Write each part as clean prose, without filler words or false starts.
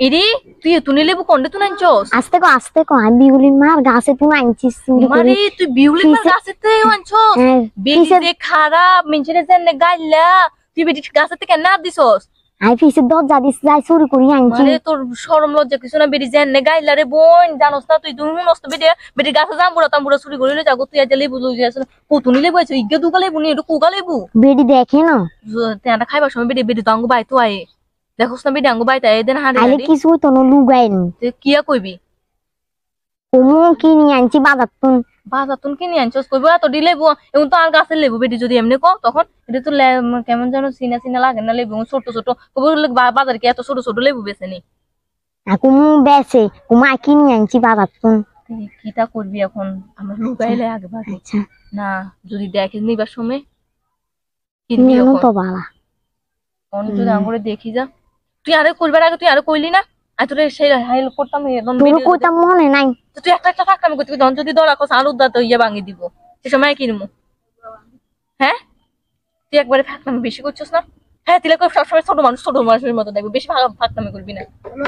এরে তুই তুই লেবু কোনটা তুই আনছস? আস্তে কো আমি বিউলির মার গাছে তুমি আনছিস চুরি করে। মারে তুই বিউলির মার গাছেতে আনছস? বেটি যে খারাপ মিনচেরে জেনে গাইলা তুই বেটি গাছেতে কেন না দিছস? আই ফিসে দরজা দিস যাই চুরি করে আনছি। মারে তোর শরম লজ্জা কিছু না, বেটি জেনে গাইলা রে বোন জানোস না তুই হুনস তো বেটি গাছে জাম্বুরা চুরি করে লই যাগো তুই আজ লেবু লই যাস কতুনি লেবু আইছ ইগে দুগা লেবু নি একটু কুগা লেবু বেডি দেখে না তেনা খাইবার সময় বেটি তো আঙ্গু বাইতো আয়ে দেখোস না বেটি আঙ্গু বাইতে এদিন হাড়ে আইলে কিছু তো ন লুগাইনি তুই কিয়া কইবি? ওমু কিনি আনছি বাজার তুন কিনে আনছস কইবো এত দি লেবু এখন তো আর গাছের লেবু বেটি যদি এমনি ক তখন এটা তো কেমন যেন চিনা লাগে না লেবু ছোট ছোট কইবো বাজার কি এত ছোট ছোট লেবু বেছে নি কুমু বেছে কুমা কিনি আনছি বাজার কিটা করবি এখন আমরা লুকাইলে আগে ভাগে না যদি দেখিস নিবার সময় কিনবি এখন তো বালা কোন যদি আঙ্গুরে দেখি যা তুই আরে কইবার আগে তুই আরে কইলি না আই তোরে সেই হাইল করতাম একদম তোর কইতাম মনে নাই তুই একটা ফাঁকা আমি করতে দন যদি দরা কস আর উদ্দাত ইয়া ভাঙি দিব সে সময় কিনমু হ্যাঁ তুই একবারে ফাঁকনামি বেশি করছিস না হ্যাঁ তুই সবসময় ছোট মানুষের মতো দেখবি বেশি ফাঁকনামি করবি না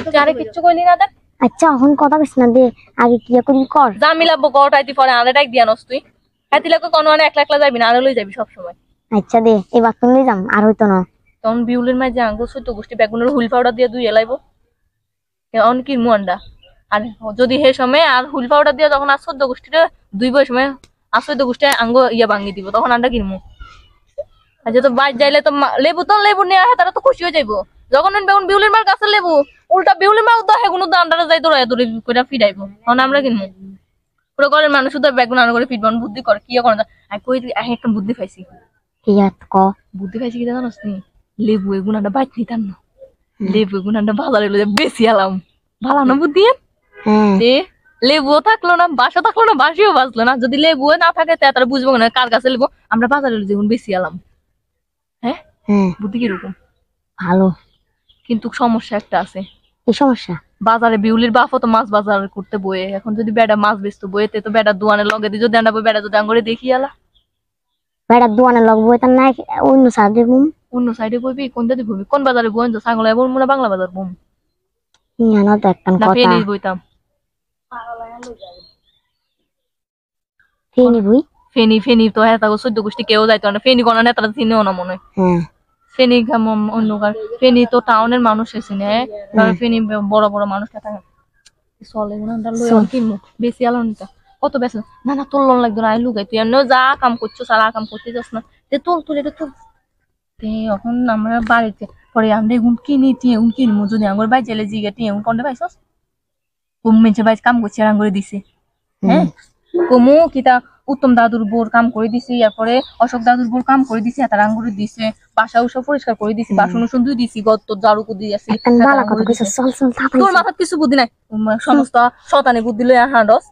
তুই আরে কিচ্ছু কইলি না দেখ আচ্ছা এখন কথা কইছ না দে আগে কি করি কর যা মিলাবো গটাইতি পরে আরে ডাক দিয়া নস তুই হ্যাঁ তুই কোন মানে একলা যাবি না আরে লই যাবি সব সময় আচ্ছা দে এবার তুমি যাম আর হইতো না তখন বিউলের মাঝে আঙ্গ সত্য গোষ্ঠী বেগুনের হুল পাউডার দিয়ে দুই এলাইবো অন কি মুন্ডা আর যদি হে সময় আর হুল পাউডার দিয়ে তখন আর 14 গোষ্ঠীটা দুই বই সময় আর 14 গোষ্ঠী আঙ্গ ইয়া ভাঙি দিব তখন আন্ডা কিনমু আচ্ছা তো বাইর যাইলে তো লেবু নিয়ে আসে তারা তো খুশি হয়ে যাইবো যখন বেগুন বিউলের মার গাছের লেবু উল্টা বিউলের মার তো হেগুন তো আন্ডারে যাই তোরা এত কইরা ফিরাইবো তখন আমরা কিনমু পুরো ঘরের মানুষ শুধু বেগুন আনা করে ফিরবো বুদ্ধি করে কি করে আমি কই একটা বুদ্ধি পাইছি কি ক বুদ্ধি পাইছি কি জানোস নি লেবু এগুন আন্ডা বাইট নিতাম না লেবু এগুন আন্ডা বাজারে লইয়া বেশি আলাম ভালো না বুদ্ধি দে লেবুও থাকলো না বাসিও বাঁচলো না যদি লেবুও না থাকে তারা বুঝবো না কার কাছে লেবু আমরা বাজারে যেমন বেশি আলাম হ্যাঁ বুদ্ধি কিরকম ভালো কিন্তু সমস্যা একটা আছে কি সমস্যা বাজারে বিউলির বাপও তো মাছ বাজার করতে বয়ে এখন যদি বেটা মাছ বেচতো বইতে তো বেটা দোয়ানের লগে দিয়ে যদি আনবো বেটা যদি আঙ্গুরে দেখি আলা বেটা দোয়ানের লগ বই তার নাই অন্য সাইডে বইবি কোন দিকে বইবি কোন বাজারে বইন তো ছাগল এবং মুনা বাংলা বাজার বম জানো তো একটা কথা ফেনি বইতাম ফেনি তো হ্যাঁ তাকে 14 গোষ্ঠী কেউ যাইতো না ফেনি কোন নেতারা চিনেও না মনে হয় ফেনি অন্য ফেনি তো টাউনের মানুষ চিনে কারণ ফেনি বড় বড় মানুষটা থাকে চলে কিনবো বেশি আলো নিতা কত বেশি না তোর লোন লাগতো না লুকাই তুই এমনিও যা কাম করছো সারা কাম করতে যাস না তুল এটা তুল এখন আমরা বাড়িতে পরে আমরা এগুন কিনি এগুন কিনবো যদি আঙ্গুর বাই জেলে জিগে এগুন কোনটা পাইছস মেছে বাইজ কাম করছে আর আঙ্গুরে দিছে হ্যাঁ কমু কিতা উত্তম দাদুর বোর কাম করে দিছি এরপরে অশোক দাদুর বোর কাম করে দিছি তার আঙ্গুরে দিছে বাসা উসা পরিষ্কার করে দিছি বাসন উসন ধুই দিছি গত জারুকু দিয়েছি তোর মাথায় কিছু বুদ্ধি নাই সমস্ত শতানি বুদ্ধি লই হাঁডস